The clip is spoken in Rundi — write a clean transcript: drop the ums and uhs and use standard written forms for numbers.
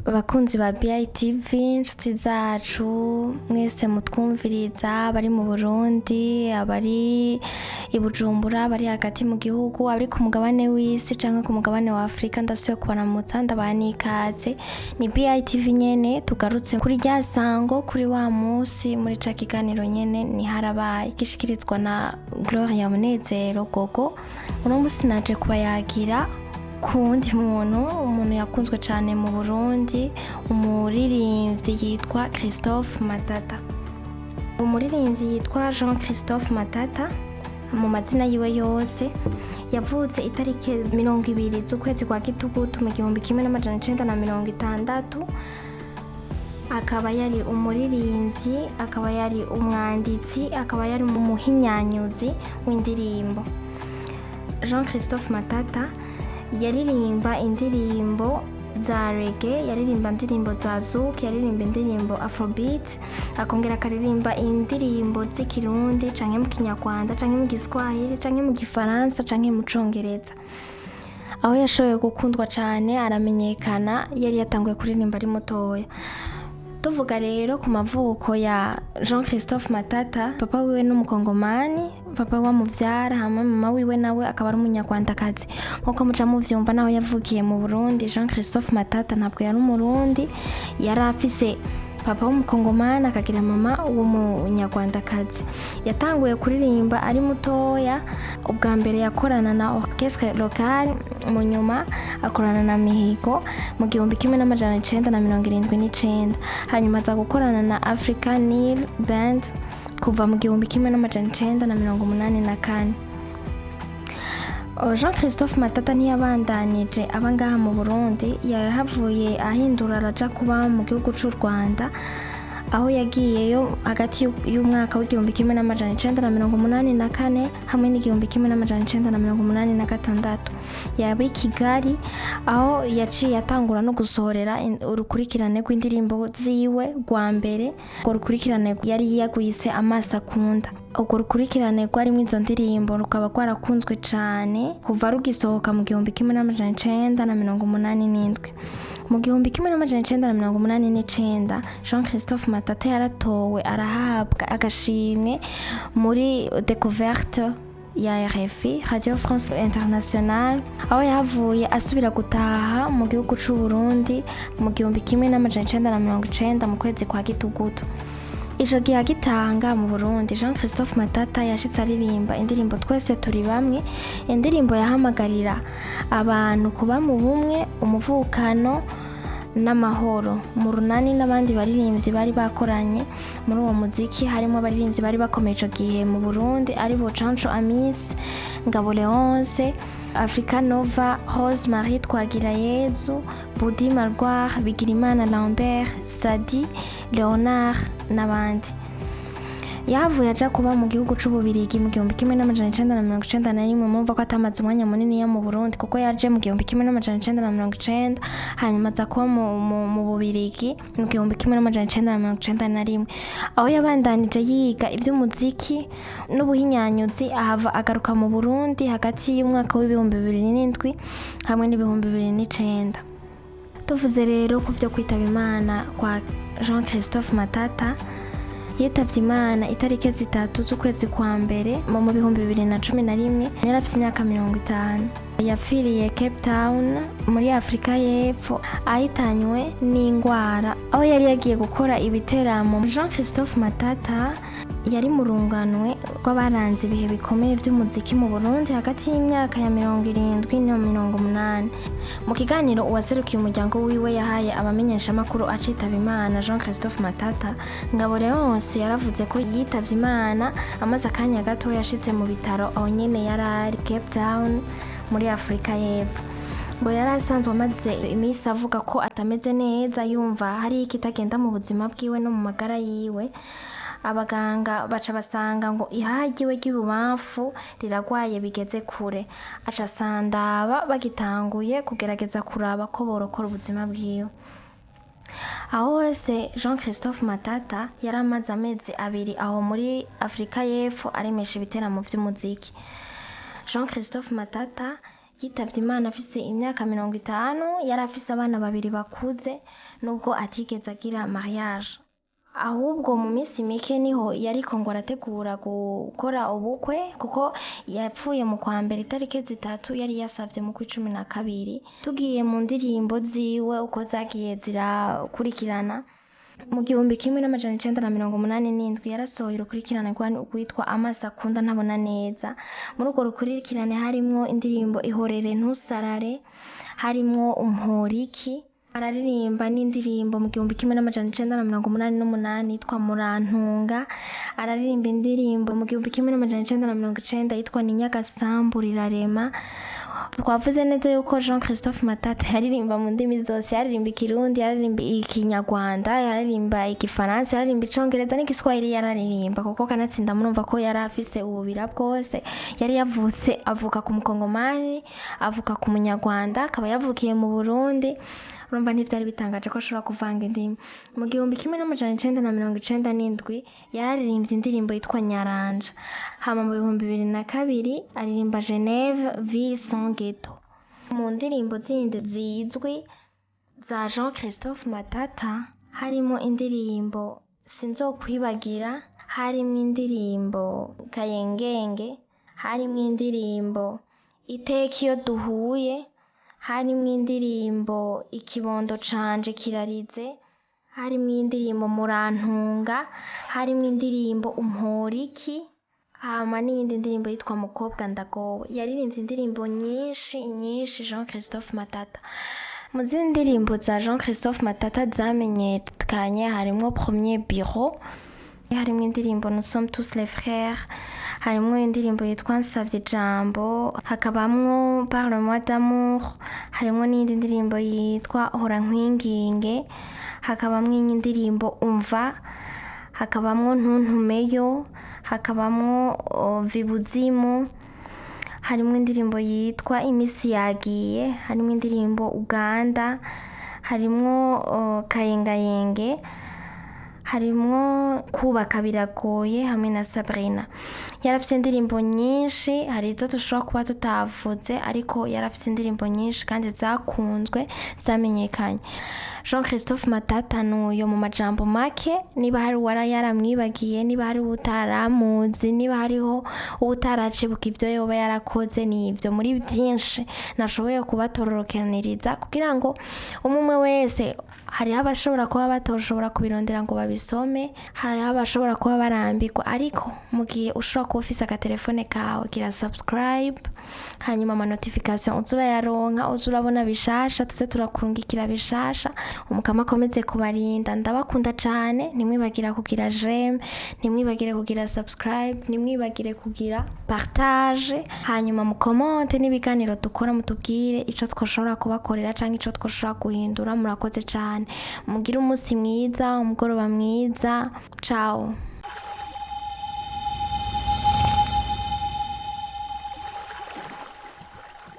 Abakunzi ba BITV inshuti zacu mwese mutwumviriza bari mu Burundi, abari i Bujumbura, bari hagati mu gihugu, abari ku mugabane w'isi canke ku mugabane wa Afrika, ndasubiye kubaramutsa ndabani ikaze. Ni BITV nyene tugarutse kuri rya sango kuri wa musi muri ca kiganiro nyene ni harabaye gishikirizwa na Gloria Munezero Gogo. Uno musi naje kubayagira kundi umuntu yakunzwe cyane mu Burundi, umuririmbyi yitwa Christophe Matata. Umuririmbyi yitwa Jean Christophe Matata mu mazina yiwe yose, yavutse itariki 20 z'ukwezi kwa Gitugutu mu 1960. Akaba yari umuririmbyi, akaba yari umwanditsi, akaba yari umuhinyanyuzi w'indirimbo. Jean Christophe Matata yaririmba indirimbo za reggae, yaririmba indirimbo za zouk, yaririmba indirimbo afrobeat, akongera akaririmba indirimbo z'ikirundi canke mu kinyarwanda canke mu giswahili canke mu gifaransa canke mu congereza. Aho yashoboye gukundwa cane aramenyekana yari yatanguye kuririmba ari mutoya. Tuvuga rero ku mavuko ya Jean Christophe Matata, papa wiwe n'umukongomani, papa wa muvyara, hama mama wiwe nawe akaba ari umunyarwandakazi. Nkuko muca muvyumva naho yavukiye mu Burundi, Jean Christophe Matata ntabwo yari umurundi, yari afise papa w'umukongomani akagira mama w'umunyarwandakazi. Yatanguye kuririmba ari mutoya, ubwa mbere yakorana na orchestre locale, mu nyuma akorana na Mihigo mu 1979, hanyuma aza gukorana na Africa Nil Band kuva mu 1984. Jean Christophe Matata ntiyabandanije abangaha mu Burundi, yahavuye ahindura araja kuba mu gihugu c'u Rwanda, aho yagiyeyo hagati y'umwaka w'1984 hamwe n'1986. yaba i Kigali, aho yaciye atangura no gusohorera urukurikirane rw'indirimbo ziwe rwa mbere. Urwo rukurikirane yari yagwise Amaso Akunda. Urwo rukurikirane rwarimo izo ndirimbo rukaba rwarakunzwe cane kuva rugisohoka mu 1987. Mu 1989 Jean Christophe Matata yaratowe arahabwa agashimwe muri Découverte ya RFI, Radio France Internationale, aho yahavuye asubira gutaha mu gihugu c'u Burundi mu 1990 mu kwezi kwa Gitugutu. Ico gihe agitanga mu Burundi, Jean Christophe Matata yashitse aririmba indirimbo Twese Turi Bamwe, indirimbo yahamagarira abantu kuba mu bumwe, umuvukano n'amahoro. Mu runani n'abandi baririmbyi bari bakoranye muri uwo muziki, harimo abaririmbyi bari bakomeye ico gihe mu Burundi aribo Canco Amis, Ngabo Leonce, Africa Nova, Rose Marie Twagirayezu, Budi Margoire, Bigirimana Lambert, Sadi, Leonard n'abandi. Yavuye aja kuba mu gihugu c'Ububirigi mu 1991. Mumva ko atamaze umwanya munini ya mu Burundi kuko yaje mu 1990, hanyuma aza kuba mu Bubirigi mu 1991, aho yabandanije yiga ivy'umuziki n'ubuhinyanyuzi, ahava agaruka mu Burundi hagati y'umwaka w'2007 hamwe n'2009. Tuvuze rero ku vyo kwitaba Imana kwa Jean Christophe Matata, yitavye Imana itariki 3 z'ukwezi kwa mbere mu 2011. Yari afise imyaka 50. Yapfiriye Cape Town muri Afrika y'Epfo ahitanywe n'ingwara, aho yari yagiye gukora ibiteramo. Jean Christophe Matata yari mu runganwe rw'abaranze ibihe bikomeye vy'umuziki mu Burundi hagati y'imyaka ya 70 na 80. Mu kiganiro uwaserukiye umuryango wiwe yahaye abamenyesha makuru acitaba Imana Jean Christophe Matata, Ngabo Leonce yaravuze ko yitavye Imana amaze akanya gato yashitse mu bitaro aho nyene yari Cape Town muri Afrika y'Epfo. Ngo yari asanzwe amaze imisi avuga ko atameze neza, yumva hari ikitagenda mu buzima bwiwe no mu magara yiwe. Abaganga baca basanga ngo ihaha ryiwe ry'ibubamfu riragwaye bigeze kure, aca sandaba bagitanguye kugerageza kuraba ko borokora ubuzima bwiwe. Aho hose Jean Christophe Matata yari amaze amezi 2 aho muri Afrika y'Epfo aremesha ibiteramo vy'umuziki. Jean Christophe Matata yitavye Imana afise imyaka 50, yari afise abana 2 bakuze nubwo atigeze agira mariage. Ahubwo mu minsi mike niho yariko ngo arategura gukora ubukwe kuko yapfuye mu kwa mbere itariki 3 yari yasavye mu kwa 12. Tugiye mu ndirimbo ziwe uko zagiye zirakurikirana, mu 1987 yarasohoye urukurikirane rwitwa Amaso akunda ntabona neza. Muri urwo rukurikirane harimwo indirimbo Ihorere ntusarare, harimwo Umporiki, araririmba n'indirimbo mu 1988 yitwa Murantunga, araririmba indirimbo mu 1990 yitwa Ni Nyagasambu rirarema. Twavuze neza yuko Jean Christophe Matata yaririmba mu ndimi zose, yaririmba Ikirundi, yaririmba Ikinyarwanda, yaririmba Igifaransa, yaririmba Icongereza n'Igiswahili yararirimba, kuko kanatsinda murumva ko yari afise ububira bwose. Yari yavutse avuka ku Mukongomani, avuka ku Munyarwanda, akaba yavukiye mu Burundi. Urumva ntivyari bitangaje ko ashobora kuvanga indimi. Mu 1997 yararirimbye indirimbo yitwa Nyaranja. Hama mu 2002 aririmba Genève ville sans ghetto. Mu ndirimbo zindi zizwi za Jean Christophe Matata harimo indirimbo Sinzokwibagira, harimo indirimbo Kayengenge, harimo indirimbo Iteka iyo duhuye, harimo indirimbo Ikibondo canje kirarize, harimo indirimbo Murantunga, harimo indirimbo Umporiki, hama n'iyindi ndirimbo yitwa Mukobwa ndagowe. Yaririmbye indirimbo nyinshi Jean Christophe Matata. Mu zindi ndirimbo za Jean Christophe Matata zamenyekanye harimo Premier Bureau, harimo indirimbo Nous sommes tous les frères, harimo indirimbo yitwa Nsavye Jambo, hakabamwo Parle-moi d'amour, harimo n'indi ndirimbo yitwa Hora nkwinginge, hakabamwo indirimbo Umva, hakabamwo Ntuntumeyo, hakabamwo Vibuzimu, harimo indirimbo yitwa Imisi yagiye, harimo indirimbo Uganda, harimo Kayengayenge, harimo Kubaka biragoye hamwe na Sabrina. Yarafise indirimbo nyinshi, hari izo dushobora kuba tutavuze, ariko yarafise indirimbo nyinshi kandi zakunzwe zamenyekanye. Jean Christophe Matata nuyo mu majambo make. Niba hari wara yaramwibagiye, niba hari utaramuzi, niba hariho utaracibuka ivyo yoba yarakoze, ni ivyo muri byinshi nashoboye kubatororokaniriza kugira ngo umwe wese, hari abashobora kuba batoshobora kubirondera ngo babisome, hari abashobora kuba barambirwa, ariko mu gihe ushobora kuba ufise agatelefone kawe gira subscribe, hanyuma ama notification uzurayaronka, uzurabona bishasha, tuze turakurungikira bishasha. Umukama akomeze kubarinda, ndabakunda cane. Ntimwibagire kugira j'aime, ntimwibagire kugira subscribe, ntimwibagire kugira partage, hanyuma mu comment n'ibiganiro dukora mutubwire ico twoshobora kubakorera canke ico twoshobora guhindura. Murakoze cane, mugire umunsi mwiza, umugoroba mwiza. Ciao.